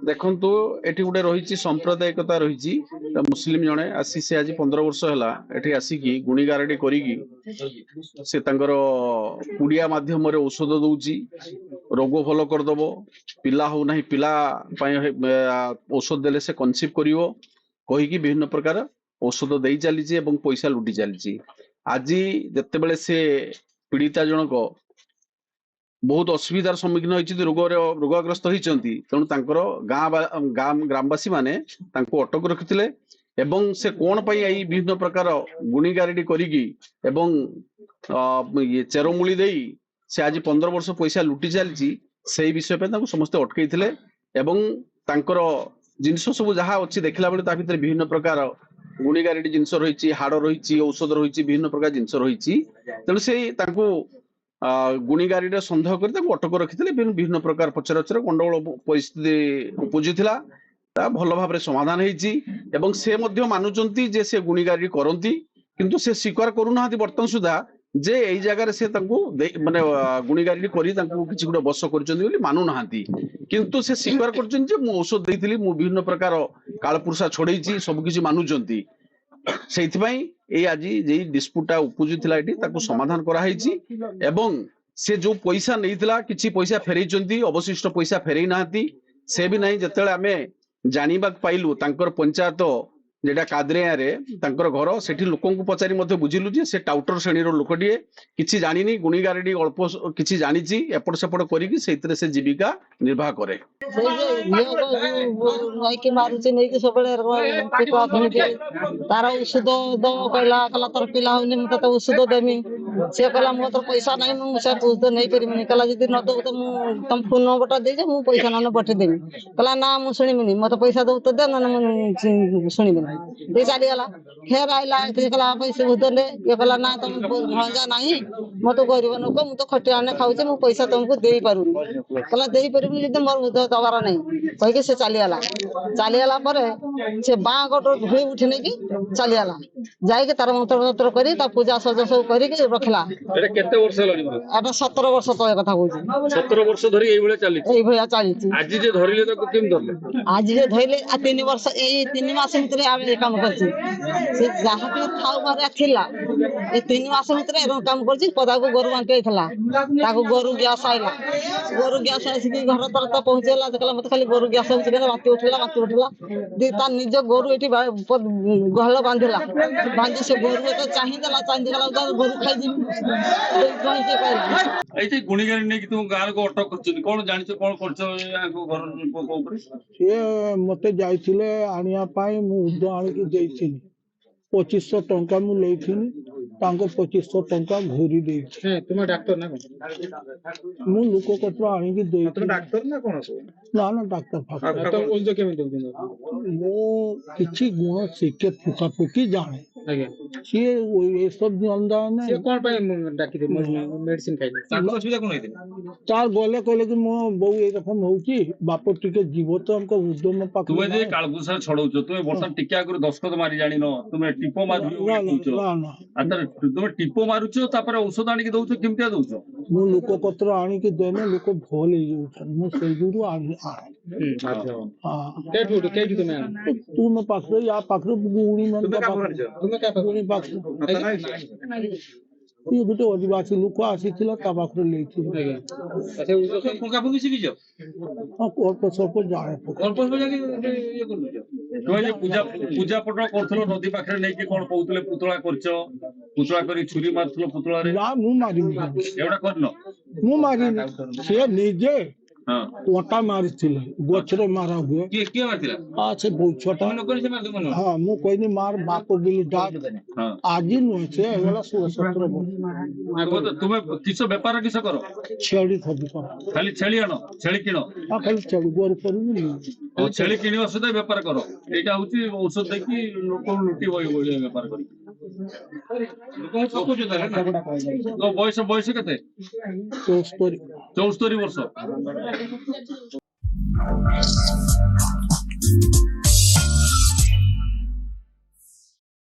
ଦେଖନ୍ତୁ ଏଠି ଗୋଟେ ରହିଛି ସାମ୍ପ୍ରଦାୟିକତା ରହିଛି। ମୁସଲିମ ଜଣେ ଆସି ସେ ଆଜି 15 ବର୍ଷ ହେଲା ଏଠି ଆସିକି ଗୁଣିଗାରେଡି କରିକି ସେ ତାଙ୍କର କୁଡିଆ ମାଧ୍ୟମରେ ଔଷଧ ଦଉଛି, ରୋଗ ଭଲ କରିଦବ, ପିଲା ହଉନାହିଁ ପିଲା ପାଇଁ ଔଷଧ ଦେଲେ ସେ କନସିଭ୍ କରିବ କହିକି ବିଭିନ୍ନ ପ୍ରକାର ଔଷଧ ଦେଇ ଚାଲିଛି ଏବଂ ପଇସା ଲୁଟି ଚାଲିଛି। ଆଜି ଯେତେବେଳେ ସେ ପୀଡ଼ିତା ଜଣକ ବହୁତ ଅସୁବିଧାର ସମ୍ମୁଖୀନ ହେଇଛନ୍ତି, ରୋଗଗ୍ରସ୍ତ ହେଇଛନ୍ତି, ତେଣୁ ତାଙ୍କର ଗ୍ରାମବାସୀ ମାନେ ତାଙ୍କୁ ଅଟକ ରଖିଥିଲେ ଏବଂ ସେ କଣ ପାଇଁ ଏଇ ବିଭିନ୍ନ ପ୍ରକାର ଗୁଣିଗାରେଡି କରିକି ଏବଂ ଚେରମୂଳି ଦେଇ ସେ ଆଜି 15 ବର୍ଷ ପଇସା ଲୁଟି ଚାଲିଛି ସେଇ ବିଷୟ ପାଇଁ ତାଙ୍କୁ ସମସ୍ତେ ଅଟକେଇଥିଲେ ଏବଂ ତାଙ୍କର ଜିନିଷ ସବୁ ଯାହା ଅଛି ଦେଖିଲା ବେଳେ ତା ଭିତରେ ବିଭିନ୍ନ ପ୍ରକାର ଗୁଣିଗାରେଡି ଜିନିଷ ରହିଛି, ହାଡ ରହିଛି, ଔଷଧ ରହିଛି, ବିଭିନ୍ନ ପ୍ରକାର ଜିନିଷ ରହିଛି। ତେଣୁ ସେଇ ତାଙ୍କୁ ଗୁଣିଗାରେଡିର ସନ୍ଦେହ କରି ତାଙ୍କୁ ଅଟକ ରଖିଥିଲେ। ବିଭିନ୍ନ ପ୍ରକାର ପଚରାଉଚରା ଗଣ୍ଡଗୋଳ ପରିସ୍ଥିତି ଉପୁଜିଥିଲା, ତା ଭଲ ଭାବରେ ସମାଧାନ ହେଇଛି ଏବଂ ସେ ମଧ୍ୟ ମାନୁଛନ୍ତି ଯେ ସେ ଗୁଣିଗାରେଡି କରନ୍ତି, କିନ୍ତୁ ସେ ସ୍ୱୀକାର କରୁନାହାନ୍ତି ବର୍ତ୍ତମାନ ସୁଦ୍ଧା ଯେ ଏଇ ଜାଗାରେ ସେ ତାଙ୍କୁ ମାନେ ଗୁଣିଗାରେଡି କରି ତାଙ୍କୁ କିଛି ଗୋଟେ ବଶ କରିଛନ୍ତି ବୋଲି ମାନୁନାହାନ୍ତି। କିନ୍ତୁ ସେ ସ୍ୱୀକାର କରୁଛନ୍ତି ଯେ ମୁଁ ଔଷଧ ଦେଇଥିଲି, ମୁଁ ବିଭିନ୍ନ ପ୍ରକାର କାଳପୁରୁଷା ଛଡେଇଛି, ସବୁ କିଛି ମାନୁଛନ୍ତି। ସେଇଥିପାଇଁ ଏଇ ଆଜି ଯେଇ ଡିସ୍ପ୍ୟୁଟଟା ଉପୁଜିଥିଲା ଏଠି ତାକୁ ସମାଧାନ କରାହେଇଛି ଏବଂ ସେ ଯୋଉ ପଇସା ନେଇଥିଲା କିଛି ପଇସା ଫେରେଇଛନ୍ତି, ଅବଶିଷ୍ଟ ପଇସା ଫେରେଇ ନାହାନ୍ତି। ସେ ବି ନାହିଁ ଯେତେବେଳେ ଆମେ ଜାଣିବାକୁ ପାଇଲୁ ତାଙ୍କର ପଞ୍ଚାୟତ যেটা কাদরেয়ারে তাଙ୍କର ଘର, ସେଠି ଲୋକଙ୍କୁ ପଚାରି ମଧ୍ୟ ବୁଝିଲୁ ଯେ ସେ ଟାଉଟର ଶ୍ରେଣୀର ଲୋକଟିଏ, କିଛି ଜାଣିନି, ଗୁଣିଗାରେଡି ଅଳ୍ପ କିଛି ଜାଣିଛି, ଏପଟ ସେପଟ କରିକି ସେଇଥିରେ ସେ ଜୀବିକା ନିର୍ବାହ କରେ। ନଈକି ମାରୁଛି ନେଇକି ସବୁବେଳେ ତାର ଔଷଧ ଦବ କହିଲା ତୋର ପିଲା ହଉନି ମୁଁ ତତେ ଔଷଧ ଦେମି। ସିଏ କହିଲା ମୋ ତୋର ପଇସା ନାହିଁ, ମୁଁ ସେ ଔଷଧ ନେଇପାରିବିନି। କହିଲା ଯଦି ନ ଦବୁ ତ ମୁଁ ତମ ଫୋନ ନମ୍ବରଟା ଦେଇଛ ମୁଁ ପଇସା ନହେଲେ ପଠେଇଦେମି। କହିଲା ନା ମୁଁ ଶୁଣିବିନି, ମତେ ପଇସା ଦବୁ ତ ଦେ, ନହେଲେ ମୁଁ ଶୁଣିବିନି। ଦେଇ ଚାଲିଗଲା। ଫେର ଆଇଲା କହିଲା ପଇସା ଭୂତ ନେ, ଇଏ କହିଲା ନା ତମ ଭଞ୍ଜା ନାହିଁ, ମୁଁ ତ ଗରିବ ଲୋକ, ମୁଁ ତ ଖଟି ଆଣେ ଖାଉଛି, ମୁଁ ପଇସା ତମକୁ ଦେଇପାରୁନି। କହିଲା ଦେଇପାରିବୁନି ଯଦି ମୋର ଭୂତ ଦବାର ନାହିଁ କହିକି ସେ ଚାଲିଗଲା। ଚାଲିଗଲା ପରେ ସେ ବାଁ ଗୋଟର ଧୋଇ ଉଠି ନେଇକି ଚାଲିଗଲା। ଯାଇକି ତାର ମନ୍ତ୍ର କରି ତା ପୂଜା ସଜ ସବୁ କରିକି ରଖିଲା। এটা କେତେ ବର୍ଷ ହେଲାଣି? ଏଟା 17 ବର୍ଷ ତଳେ କଥା କହୁଛି। 17 ବର୍ଷ ଧରି ଏଇଭଳିଆ ଚାଲିଛି। ଏଇଭଳିଆ ଚାଲିଛି। ଆଜି ଯେ ଧରିଲେ ତାକୁ କେମିତି ଧରିଲେ? ଆଜି ଯେ ଧରିଲେ 3 ବର୍ଷ, ଏଇ 3 ମାସ ଭିତରେ ଆମେ ଏ କାମ କରିଛୁ। ସେ ଯାହା ବି ଥାଉ ମାରିଆ ଥିଲା, ଏ 3 ମାସ ଭିତରେ ଏরকম କାମ କରିଛି। ପଦାକୁ ଗୋରୁ ବାଣ୍ଟି ହେଇଥିଲା, ତାକୁ ଗୋରୁ ଗ୍ୟାସ ଆଇଲା। ଗୋରୁ ଗ୍ୟାସ ଆସିକି ଘର ତର ତ ପହଞ୍ଚିଗଲା। ଦେଖିଲା ମତେ ଖାଲି ଗୋରୁ ଗ୍ୟାସ ହଉଛି, ବାନ୍ତି ଉଠିଲା। ତା ନିଜ ଗୋରୁ ଏଠି ଗୁହାଳ ବାନ୍ଧିଲା। ବାନ୍ଧି ସେ ଗୋରୁ ଏଟା ଚାହିଁଦେଲା, ଗୋରୁ ଖାଇଯିବି। ଏଇ ଯେ ଗୁଣିଗାରେଡି ନେଇକି ତୁମ ଗାଁକୁ ଅଟକ କରିଛନ୍ତି, କଣ ଜାଣିଛ, କଣ କରୁଛ ଘର ଲୋକ ଉପରେ? ସିଏ ମତେ ଯାଇଥିଲେ ଆଣିବା ପାଇଁ, ମୁଁ ଉଦ ଆଣିକି ଦେଇଥିଲି। 2500 ଟଙ୍କା ମୁଁ ନେଇଥିଲି, ତାଙ୍କ 2500 ଟଙ୍କା ଘୁରି ଦେଇଛି। ତୁମେ ଡାକ୍ତର ନା କଣ? ମୁଁ ଲୋକ କତ୍ର ଆଣିକି ଦେଇଥିଲି। ଡାକ୍ତର ନା କଣ? ନା ଡାକ୍ତର ଫାକ୍ତର ଔଷଧ କେମିତି ଦଉଛନ୍ତି? ମୁଁ କିଛି ଗୁଣ ଶିଖେ, ଫୁକାଫୁକି ଜାଣେ। ଆଜ୍ଞା, ସିଏ ଏସବୁ ଧନ୍ଦା ନାହିଁ। ସିଏ କଣ ପାଇଁ ଡାକିଥିଲେ? ମେଡିସିନ ଖାଇଲେ? ତାଙ୍କ ଅସୁବିଧା କଣ ହେଇଥିଲା? ତାର ଗଲେ କହିଲେ କି ମୋ ବୋଉ ଏରକମ ହଉଛି, ବାପ ଟିକେ ଯିବ ତ ଆମକୁ ଉଦ୍ୟମ ପାଖକୁ। ତୁମେ ଯେ କାଳପୁରୁଷା ଛଡଉଛ, ତୁମେ ବର୍ତ୍ତମାନ ଟିକେ ଆଗରୁ ଦସ୍ତଖତ ମାରି ଜାଣିନ, ତୁମେ ଟିପ ମାରୁଛ। ତୁମେ ଟିପ ମାରୁଛ, ତାପରେ ଔଷଧ ଆଣିକି ଦଉଛ, କେମିତିଆ ଦଉଛ? ମୁଁ ଲୋକ ପତ୍ର ଆଣିକି ଦେନେ ଲୋକ ଭଲ ହେଇଯାଉଛନ୍ତି, ମୁଁ ସେଇ ଯୋଗୁରୁ ଆଣେ। ତୁମ ପାଖରେ ୟା ପାଖରେ ଗୁଣି ପାଖରେ ଗୋଟେ ଅଧିବାସୀ ଲୋକ ଆସିଥିଲା, ତା ପାଖରେ ନେଇଥିଲି। ଫୁଙ୍କାଫୁଙ୍କି ଶିଖିଛ? ଅଳ୍ପ ସ୍ୱଳ୍ପ ଜାଣେ। ତୁମେ ଯେ ପୂଜା ପଟ କରୁଥିଲ ନଦୀ ପାଖରେ ନେଇକି, କଣ କହୁଥିଲେ ପୁତଳା କରିଛ, ପୁତଳା କରି ଛୁରୀ ମାରୁଥିଲ ପୁତଳାରେ? ନା ମୁଁ ମାରିନି, ଏଗୁଡା କରିନ? ମୁଁ ମାରିନି। ସିଏ ନିଜେ କଣ୍ଟା ମାରିଥିଲେ, ଗଛରେ ମାରା ହୁଏ। କିଏ ମାରିଥିଲା? ସେ ଛୋଟା। ହଁ, ମୁଁ କହିଲି ମାର ବାପ ବୋଲି ଡାକ। ଆଜି ନୁହେଁ, ସେ ହେଇଗଲା 16-17 ବର୍ଷ। ତୁମେ କିସ ବେପାର କିସ କର? ଛେଳି ସବୁ କର। ଖାଲି ଛେଳି ଆଣ, ଛେଳି କିଣ? ଖାଲି ଛେଳି ଗୋରୁ କରିବି। ଛେଳି କିଣିବା ସୁଦ୍ଧା ବେପାର କର? ଏଇଟା ହଉଛି ଔଷଧ ଦେଇକି ଲୋକ ଲୁଟି ବେପାର କରି। ବୟସ କେତେ? 74 ବର୍ଷ।